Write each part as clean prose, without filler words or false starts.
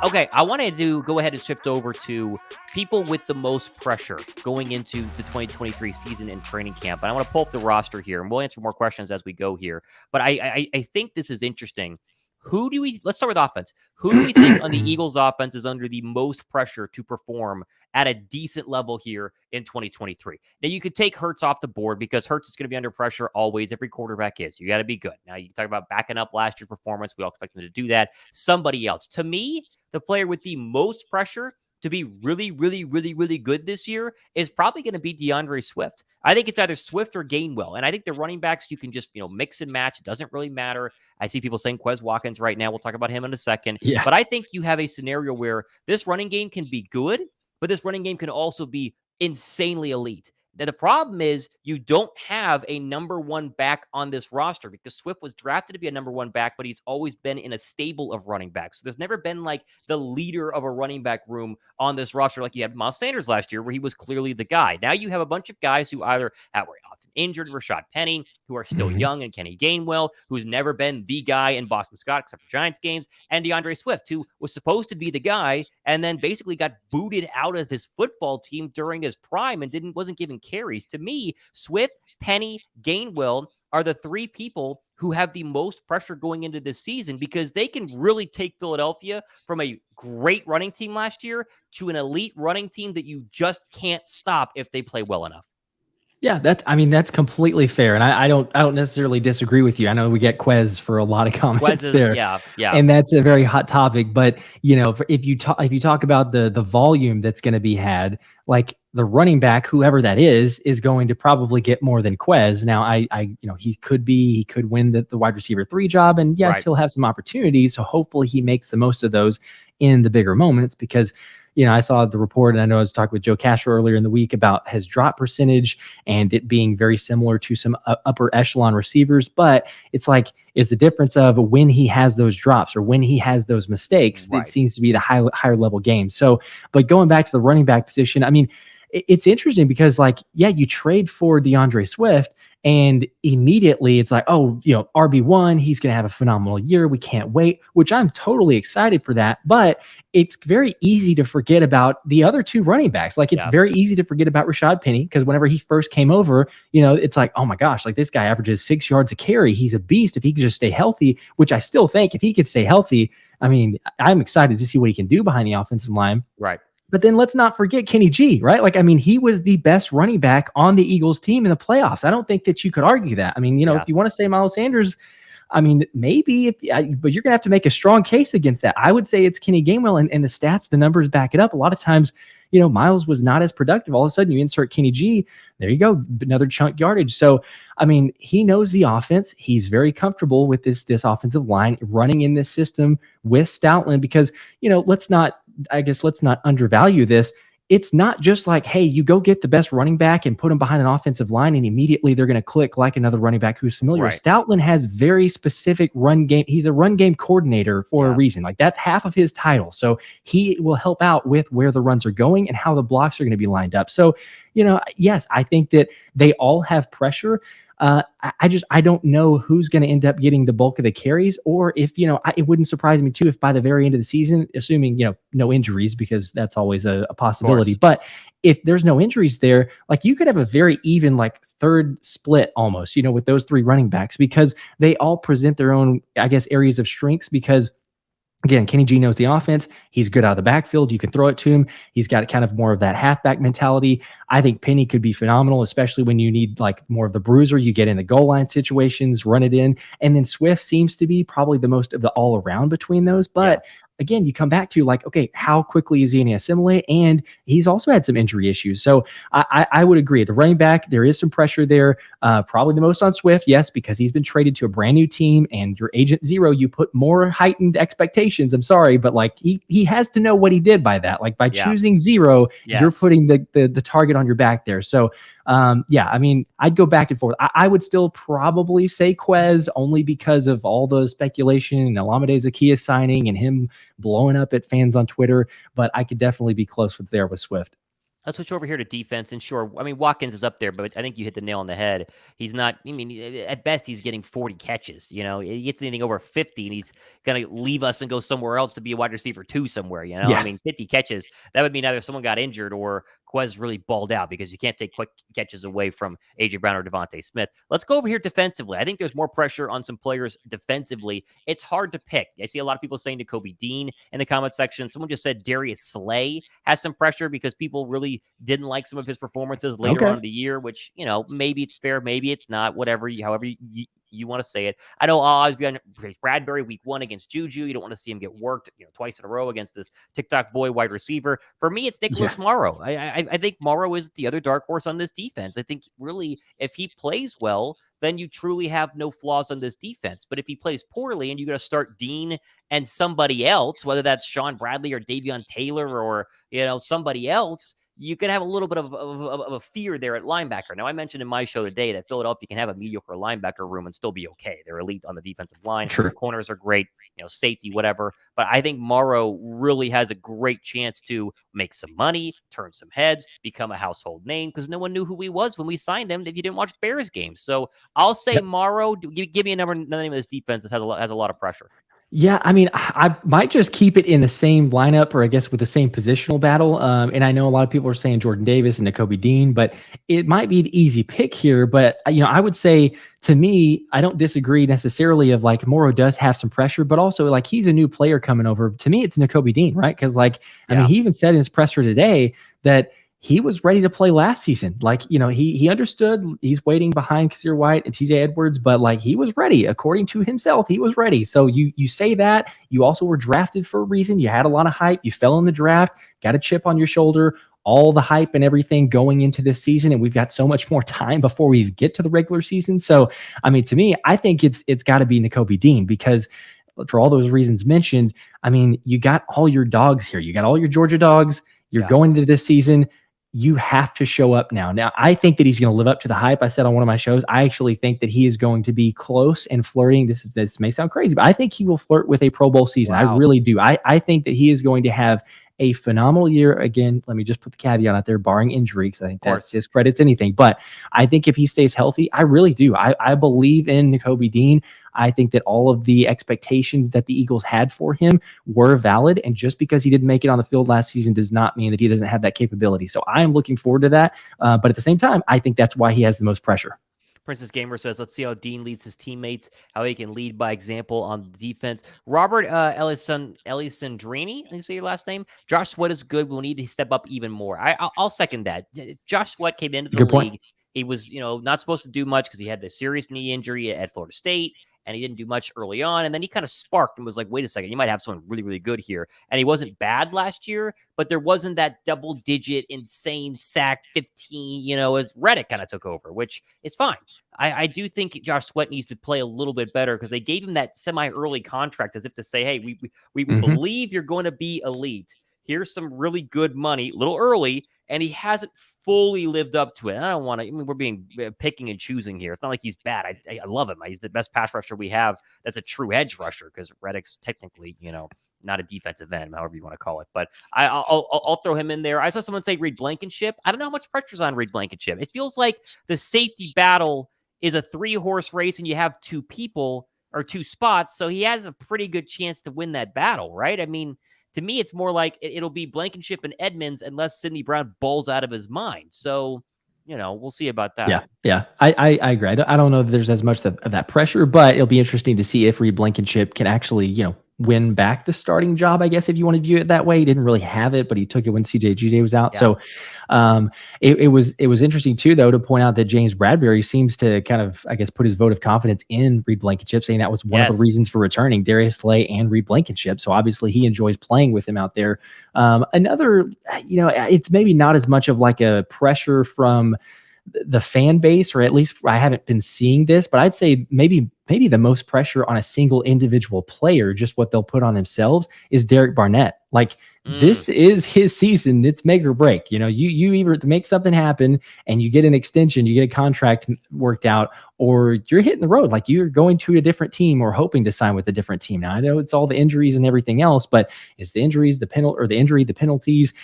Okay, I wanted to go ahead and shift over to people with the most pressure going into the 2023 season and training camp. And I want to pull up the roster here, and we'll answer more questions as we go here. But I think this is interesting. Let's start with offense. Who do we think on the Eagles offense is under the most pressure to perform at a decent level here in 2023? Now, you could take Hurts off the board because Hurts is going to be under pressure always. Every quarterback is. You got to be good. Now, you can talk about backing up last year's performance. We all expect them to do that. Somebody else. To me, the player with the most pressure to be really, really, really, really good this year is probably going to be DeAndre Swift. I think it's either Swift or Gainwell. And I think the running backs, you can just, mix and match. It doesn't really matter. I see people saying Quez Watkins right now. We'll talk about him in a second. Yeah. But I think you have a scenario where this running game can be good, but this running game can also be insanely elite. Now, the problem is you don't have a number one back on this roster because Swift was drafted to be a number one back, but he's always been in a stable of running backs. So there's never been like the leader of a running back room on this roster like you had Miles Sanders last year where he was clearly the guy. Now you have a bunch of guys who either were often injured, Rashad Penny, who are still young, and Kenny Gainwell, who's never been the guy in Boston Scott except for Giants games, and DeAndre Swift, who was supposed to be the guy and then basically got booted out of his football team during his prime and wasn't given carries. To me, Swift, Penny, Gainwell are the three people who have the most pressure going into this season because they can really take Philadelphia from a great running team last year to an elite running team that you just can't stop if they play well enough. Yeah, that's completely fair, and I don't necessarily disagree with you. I know we get Quez for a lot of comments there, yeah, and that's a very hot topic. But if you talk about the volume that's going to be had, like the running back, whoever that is going to probably get more than Quez. Now, he could win the wide receiver 3 job, and yes, right. He'll have some opportunities. So hopefully he makes the most of those in the bigger moments because. I saw the report, and I know I was talking with Joe Castro earlier in the week about his drop percentage and it being very similar to some upper echelon receivers. But it's like, is the difference of when he has those drops or when he has those mistakes, right. It seems to be the higher level game. So, but going back to the running back position, I mean, it's interesting because you trade for DeAndre Swift and immediately it's like, RB1, he's going to have a phenomenal year. We can't wait, which I'm totally excited for that. But it's very easy to forget about the other two running backs. It's very easy to forget about Rashad Penny because whenever he first came over, it's like, oh my gosh, this guy averages 6 yards a carry. He's a beast if he could just stay healthy, which I still think if he could stay healthy, I mean, I'm excited to see what he can do behind the offensive line. Right. But then let's not forget Kenny G, right? He was the best running back on the Eagles team in the playoffs. I don't think that you could argue that. I mean, if you want to say Miles Sanders, I mean, maybe, but you're going to have to make a strong case against that. I would say it's Kenny Gainwell, and the stats, the numbers back it up. A lot of times, Miles was not as productive. All of a sudden, you insert Kenny G, there you go, another chunk yardage. So, I mean, he knows the offense. He's very comfortable with this offensive line running in this system with Stoutland because, let's not undervalue this. It's not just like, hey, you go get the best running back and put him behind an offensive line and immediately they're going to click like another running back who's familiar. Right. Stoutland has very specific run game. He's a run game coordinator for a reason. That's half of his title. So he will help out with where the runs are going and how the blocks are going to be lined up. So, yes, I think that they all have pressure. I don't know who's going to end up getting the bulk of the carries, or if, it wouldn't surprise me too, if by the very end of the season, assuming, no injuries, because that's always a possibility. But if there's no injuries there, you could have a very even, third split almost, with those three running backs, because they all present their own, areas of strengths because again, Kenny G knows the offense. He's good out of the backfield. You can throw it to him. He's got kind of more of that halfback mentality. I think Penny could be phenomenal, especially when you need more of the bruiser. You get in the goal line situations, run it in. And then Swift seems to be probably the most of the all around between those. But again, you come back to okay, how quickly is he going to assimilate? And he's also had some injury issues. So I would agree. The running back, there is some pressure there. Probably the most on Swift, yes, because he's been traded to a brand new team and your agent zero, you put more heightened expectations. I'm sorry, but he has to know what he did by that. By choosing zero, you're putting the target on your back there. So I mean, I'd go back and forth. I would still probably say Quez only because of all the speculation and Olamide Zaccheaus signing and him blowing up at fans on Twitter, but I could definitely be close with Swift. Let's switch over here to defense. And sure, I mean, Watkins is up there, but I think you hit the nail on the head. He's not, I mean, at best, he's getting 40 catches. He gets anything over 50, and he's going to leave us and go somewhere else to be a wide receiver 2 somewhere. I Yeah. mean, 50 catches, that would mean either someone got injured or Quez really balled out, because you can't take quick catches away from A.J. Brown or Devontae Smith. Let's go over here defensively. I think there's more pressure on some players defensively. It's hard to pick. I see a lot of people saying Kobe Dean in the comment section. Someone just said Darius Slay has some pressure because people really didn't like some of his performances later on in the year, which, maybe it's fair, maybe it's not, whatever, however you want to say it. I know I'll always be on Bradbury week 1 against Juju. You don't want to see him get worked, twice in a row against this TikTok boy wide receiver. For me, it's Nicholas Marrow. I think Marrow is the other dark horse on this defense. I think really, if he plays well, then you truly have no flaws on this defense. But if he plays poorly and you got to start Dean and somebody else, whether that's Sean Bradley or Davion Taylor or, somebody else, you could have a little bit of a fear there at linebacker. Now, I mentioned in my show today that Philadelphia can have a mediocre linebacker room and still be okay. They're elite on the defensive line. True. Corners are great, safety, whatever. But I think Morrow really has a great chance to make some money, turn some heads, become a household name, because no one knew who he was when we signed him if you didn't watch Bears games. So I'll say Morrow. Give me another name of this defense that has a lot of pressure. Yeah, I mean, I might just keep it in the same lineup, or I guess with the same positional battle. And I know a lot of people are saying Jordan Davis and Kobe Dean, but it might be the easy pick here. But, I would say, to me, I don't disagree necessarily of like Morrow does have some pressure, but also like he's a new player coming over. To me, it's Kobe Dean, right? Because I mean, he even said in his presser today that he was ready to play last season. Like, he understood he's waiting behind Kazir White and TJ Edwards, but like he was ready. According to himself, he was ready. So you say that. You also were drafted for a reason. You had a lot of hype. You fell in the draft, got a chip on your shoulder, all the hype and everything going into this season. And we've got so much more time before we get to the regular season. So, I mean, to me, I think it's got to be Kobe Dean, because for all those reasons mentioned, I mean, you got all your dogs here. You got all your Georgia dogs. You're going into this season. You have to show up now. Now, I think that he's going to live up to the hype. I said on one of my shows, I actually think that he is going to be close and flirting. This may sound crazy, but I think he will flirt with a Pro Bowl season. Wow. I really do. I think that he is going to have a phenomenal year. Again, let me just put the caveat out there, barring injury, because I think that discredits anything. But I think if he stays healthy, I really do. I believe in Kobe Dean. I think that all of the expectations that the Eagles had for him were valid. And just because he didn't make it on the field last season does not mean that he doesn't have that capability. So I am looking forward to that. But at the same time, I think that's why he has the most pressure. Princess Gamer says, let's see how Dean leads his teammates, how he can lead by example on the defense. Robert Elisandrini, you say your last name? Josh Sweat is good. We'll need to step up even more. I'll second that. Josh Sweat came into the league. He was, not supposed to do much because he had the serious knee injury at Florida State, and he didn't do much early on. And then he kind of sparked and was like, wait a second, you might have someone really, really good here. And he wasn't bad last year, but there wasn't that double-digit, insane sack 15, as Reddick kind of took over, which is fine. I do think Josh Sweat needs to play a little bit better, because they gave him that semi-early contract as if to say, hey, we believe you're going to be elite. Here's some really good money, a little early, and he hasn't fully lived up to it. And I don't want to, we're being picking and choosing here. It's not like he's bad. I love him. He's the best pass rusher we have. That's a true edge rusher, because Reddick's technically, not a defensive end, however you want to call it. But I'll throw him in there. I saw someone say Reed Blankenship. I don't know how much pressure's on Reed Blankenship. It feels like the safety battle is a 3-horse race and you have 2 people or 2 spots. So he has a pretty good chance to win that battle, right? I mean, to me, it's more like it'll be Blankenship and Edmonds unless Sidney Brown balls out of his mind. So, we'll see about that. Yeah. I agree. I don't know that there's as much of that pressure, but it'll be interesting to see if Reed Blankenship can actually, win back the starting job, I guess, if you want to view it that way. He didn't really have it, but he took it when CJ GJ was out. Yeah. So it was interesting too, though, to point out that James Bradbury seems to kind of, I guess, put his vote of confidence in Reed Blankenship, saying that was one of the reasons for returning Darius Slay and Reed Blankenship. So obviously he enjoys playing with him out there. Another, it's maybe not as much of like a pressure from the fan base, or at least I haven't been seeing this, but I'd say maybe maybe the most pressure on a single individual player, just what they'll put on themselves, is Derek Barnett. Like, this is his season. It's make or break. You either make something happen and you get an extension, you get a contract worked out, or you're hitting the road. Like, you're going to a different team or hoping to sign with a different team. Now, I know it's all the injuries and everything else, but it's the injuries, the penalties,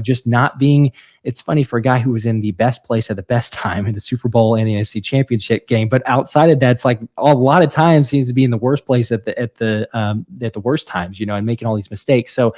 just not being. It's funny for a guy who was in the best place at the best time in the Super Bowl and the NFC Championship game, but outside of that, it's like a lot of times seems to be in the worst place at the worst times, and making all these mistakes. So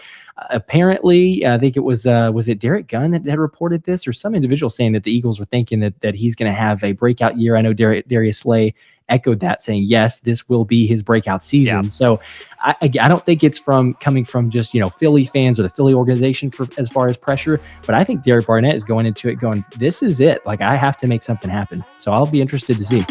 apparently, I think it was it Derek Gunn that had reported this, or some individual saying that the Eagles were thinking that he's going to have a breakout year. I know Darius Slay echoed that, saying yes, this will be his breakout season. So I don't think it's coming from just Philly fans or the Philly organization for as far as pressure, but I think Derek Barnett is going into it going, this is it. Like, I have to make something happen. So I'll be interested to see.